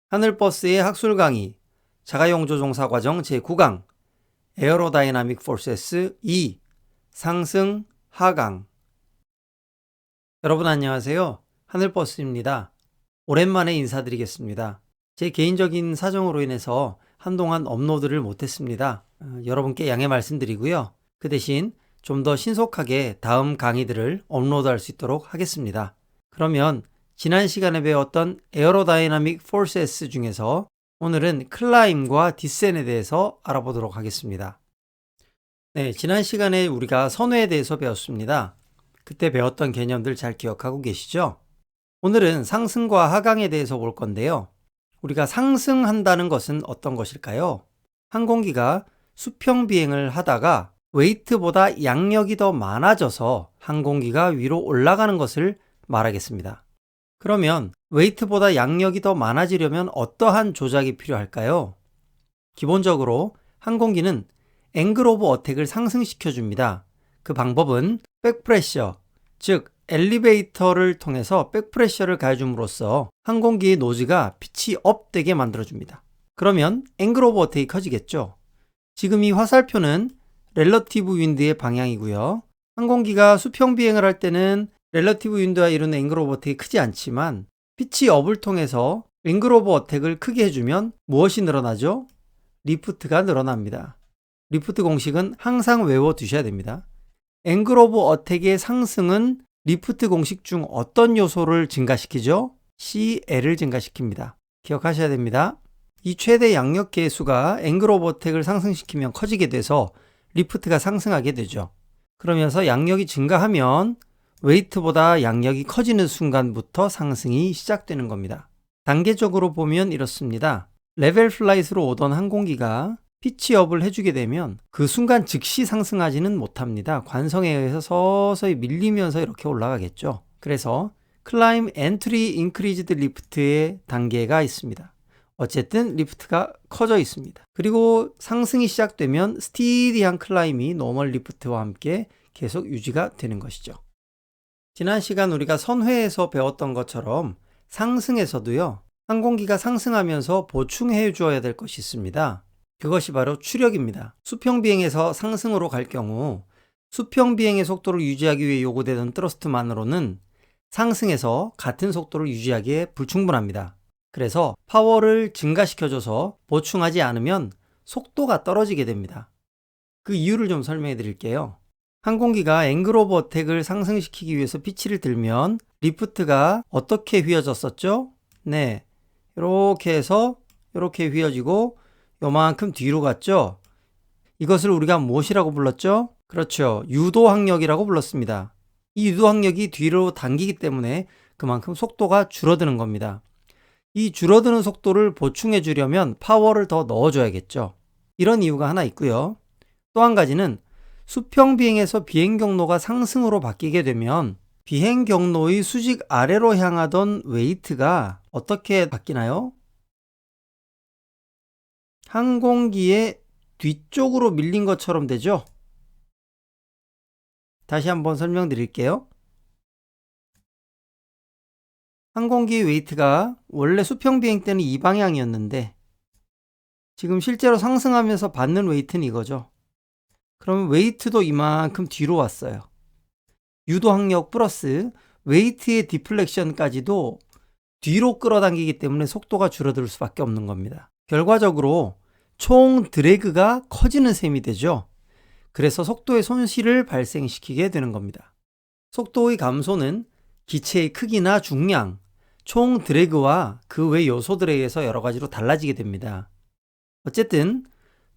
하늘버스의 학술 강의, 자가용 조종사 과정 제9강, 에어로다이나믹 포세스 2, 상승, 하강. 여러분 안녕하세요. 하늘버스입니다. 오랜만에 인사드리겠습니다. 제 개인적인 사정으로 인해서 한동안 업로드를 못했습니다. 여러분께 양해 말씀드리고요. 그 대신 좀 더 신속하게 다음 강의들을 업로드할 수 있도록 하겠습니다. 그러면 지난 시간에 배웠던 에어로다이나믹 포세스 중에서 오늘은 클라임과 디센에 대해서 알아보도록 하겠습니다. 네, 지난 시간에 우리가 선회에 대해서 배웠습니다. 그때 배웠던 개념들 잘 기억하고 계시죠? 오늘은 상승과 하강에 대해서 볼 건데요. 우리가 상승한다는 것은 어떤 것일까요? 항공기가 수평 비행을 하다가 웨이트보다 양력이 더 많아져서 항공기가 위로 올라가는 것을 말하겠습니다. 그러면 웨이트보다 양력이 더 많아지려면 어떠한 조작이 필요할까요? 기본적으로 항공기는 앵글 오브 어택을 상승시켜 줍니다. 그 방법은 백프레셔, 즉 엘리베이터를 통해서 백프레셔를 가해줌으로써 항공기의 노즈가 피치 업 되게 만들어줍니다. 그러면 앵글 오브 어택이 커지겠죠. 지금 이 화살표는 렐러티브 윈드의 방향이고요. 항공기가 수평 비행을 할 때는 렐러티브 윈드와 이루는 앵글 오브 어택이 크지 않지만 피치 업을 통해서 앵글 오브 어택을 크게 해주면 무엇이 늘어나죠? 리프트가 늘어납니다. 리프트 공식은 항상 외워두셔야 됩니다. 앵글 오브 어택의 상승은 리프트 공식 중 어떤 요소를 증가시키죠? CL을 증가시킵니다. 기억하셔야 됩니다. 이 최대 양력 계수가 앵글 오브 어택을 상승시키면 커지게 돼서 리프트가 상승하게 되죠. 그러면서 양력이 증가하면 웨이트보다 양력이 커지는 순간부터 상승이 시작되는 겁니다. 단계적으로 보면 이렇습니다. 레벨 플라이트로 오던 항공기가 피치업을 해주게 되면 그 순간 즉시 상승하지는 못합니다. 관성에 의해서 서서히 밀리면서 이렇게 올라가겠죠. 그래서 클라임 엔트리 인크리즈드 리프트의 단계가 있습니다. 어쨌든 리프트가 커져 있습니다. 그리고 상승이 시작되면 스티디한 클라임이 노멀 리프트와 함께 계속 유지가 되는 것이죠. 지난 시간 우리가 선회에서 배웠던 것처럼 상승에서도요, 항공기가 상승하면서 보충해 주어야 될 것이 있습니다. 그것이 바로 추력입니다. 수평 비행에서 상승으로 갈 경우 수평 비행의 속도를 유지하기 위해 요구되던 트러스트만으로는 상승에서 같은 속도를 유지하기에 불충분합니다. 그래서 파워를 증가시켜줘서 보충하지 않으면 속도가 떨어지게 됩니다. 그 이유를 좀 설명해 드릴게요. 항공기가 앵글 오브 어택을 상승시키기 위해서 피치를 들면 리프트가 어떻게 휘어졌었죠? 네, 이렇게 해서 이렇게 휘어지고 요만큼 뒤로 갔죠? 이것을 우리가 무엇이라고 불렀죠? 그렇죠, 유도항력이라고 불렀습니다. 이 유도항력이 뒤로 당기기 때문에 그만큼 속도가 줄어드는 겁니다. 이 줄어드는 속도를 보충해 주려면 파워를 더 넣어줘야겠죠. 이런 이유가 하나 있고요. 또 한 가지는 수평 비행에서 비행 경로가 상승으로 바뀌게 되면 비행 경로의 수직 아래로 향하던 웨이트가 어떻게 바뀌나요? 항공기의 뒤쪽으로 밀린 것처럼 되죠? 다시 한번 설명드릴게요. 항공기의 웨이트가 원래 수평 비행 때는 이 방향이었는데 지금 실제로 상승하면서 받는 웨이트는 이거죠. 그러면 웨이트도 이만큼 뒤로 왔어요. 유도항력 플러스 웨이트의 디플렉션까지도 뒤로 끌어당기기 때문에 속도가 줄어들 수밖에 없는 겁니다. 결과적으로 총 드래그가 커지는 셈이 되죠. 그래서 속도의 손실을 발생시키게 되는 겁니다. 속도의 감소는 기체의 크기나 중량, 총 드래그와 그 외 요소들에 의해서 여러 가지로 달라지게 됩니다. 어쨌든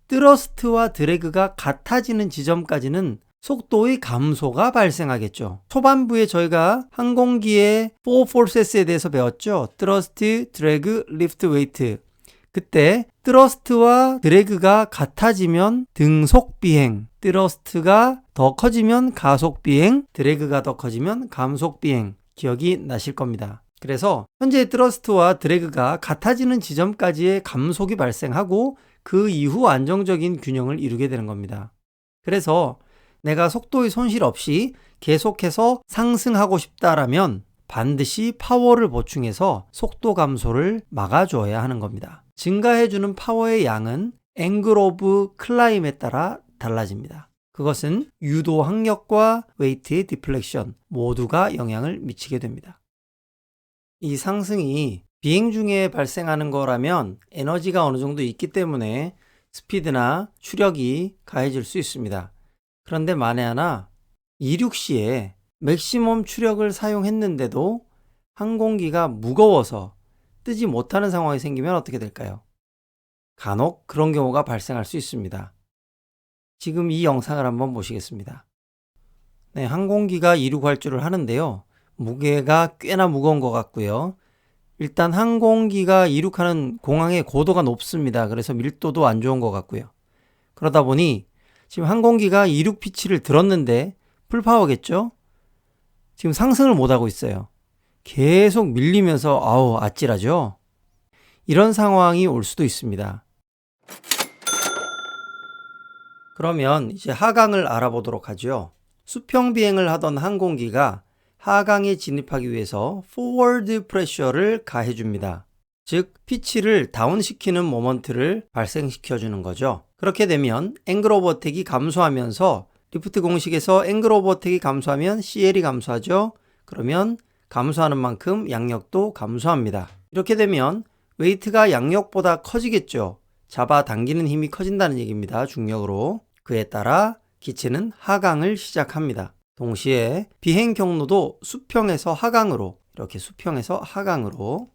트러스트와 드래그가 같아지는 지점까지는 속도의 감소가 발생하겠죠. 초반부에 저희가 항공기의 4 forces에 대해서 배웠죠. 트러스트, 드래그, 리프트, 웨이트. 그때 트러스트와 드래그가 같아지면 등속 비행, 트러스트가 더 커지면 가속 비행, 드래그가 더 커지면 감속 비행. 기억이 나실 겁니다. 그래서 현재 트러스트와 드래그가 같아지는 지점까지의 감속이 발생하고 그 이후 안정적인 균형을 이루게 되는 겁니다. 그래서 내가 속도의 손실 없이 계속해서 상승하고 싶다라면 반드시 파워를 보충해서 속도 감소를 막아줘야 하는 겁니다. 증가해주는 파워의 양은 앵글 오브 클라임에 따라 달라집니다. 그것은 유도 항력과 웨이트의 디플렉션 모두가 영향을 미치게 됩니다. 이 상승이 비행 중에 발생하는 거라면 에너지가 어느 정도 있기 때문에 스피드나 추력이 가해질 수 있습니다. 그런데 만에 하나 이륙 시에 맥시멈 추력을 사용했는데도 항공기가 무거워서 뜨지 못하는 상황이 생기면 어떻게 될까요? 간혹 그런 경우가 발생할 수 있습니다. 지금 이 영상을 한번 보시겠습니다. 네, 항공기가 이륙 활주를 하는데요. 무게가 꽤나 무거운 것 같고요. 일단 항공기가 이륙하는 공항의 고도가 높습니다. 그래서 밀도도 안 좋은 것 같고요. 그러다 보니 지금 항공기가 이륙 피치를 들었는데 풀파워겠죠? 지금 상승을 못하고 있어요. 계속 밀리면서 아찔하죠? 이런 상황이 올 수도 있습니다. 그러면 이제 하강을 알아보도록 하죠. 수평 비행을 하던 항공기가 하강에 진입하기 위해서 포워드 프레셔를 가해줍니다. 즉 피치를 다운시키는 모먼트를 발생시켜주는 거죠. 그렇게 되면 앵글 오브 어택이 감소하면서 리프트 공식에서 앵글 오브 어택이 감소하면 CL이 감소하죠. 그러면 감소하는 만큼 양력도 감소합니다. 이렇게 되면 웨이트가 양력보다 커지겠죠. 잡아당기는 힘이 커진다는 얘기입니다. 중력으로. 그에 따라 기체는 하강을 시작합니다. 동시에 비행 경로도 수평에서 하강으로 이렇게 수평에서 하강으로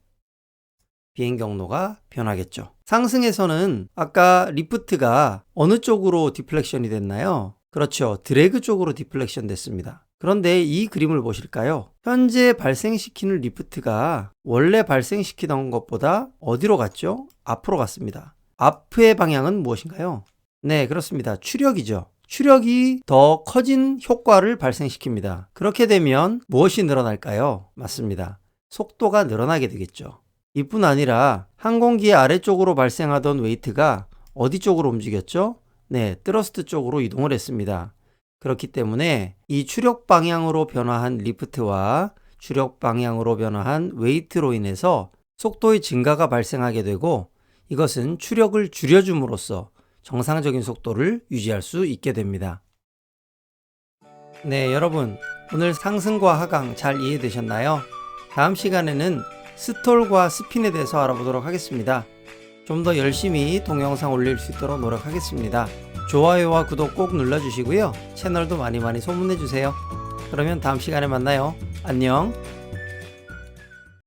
비행 경로가 변하겠죠. 상승에서는 아까 리프트가 어느 쪽으로 디플렉션이 됐나요? 그렇죠. 드래그 쪽으로 디플렉션 됐습니다. 그런데 이 그림을 보실까요? 현재 발생시키는 리프트가 원래 발생시키던 것보다 어디로 갔죠? 앞으로 갔습니다. 앞의 방향은 무엇인가요? 네, 그렇습니다. 추력이죠. 추력이 더 커진 효과를 발생시킵니다. 그렇게 되면 무엇이 늘어날까요? 맞습니다. 속도가 늘어나게 되겠죠. 이뿐 아니라 항공기의 아래쪽으로 발생하던 웨이트가 어디 쪽으로 움직였죠? 네, 트러스트 쪽으로 이동을 했습니다. 그렇기 때문에 이 추력 방향으로 변화한 리프트와 추력 방향으로 변화한 웨이트로 인해서 속도의 증가가 발생하게 되고 이것은 추력을 줄여줌으로써 정상적인 속도를 유지할 수 있게 됩니다. 네, 여러분 오늘 상승과 하강 잘 이해되셨나요? 다음 시간에는 스톨과 스핀에 대해서 알아보도록 하겠습니다. 좀 더 열심히 동영상 올릴 수 있도록 노력하겠습니다. 좋아요와 구독 꼭 눌러주시고요. 채널도 많이 소문내주세요. 그러면 다음 시간에 만나요. 안녕.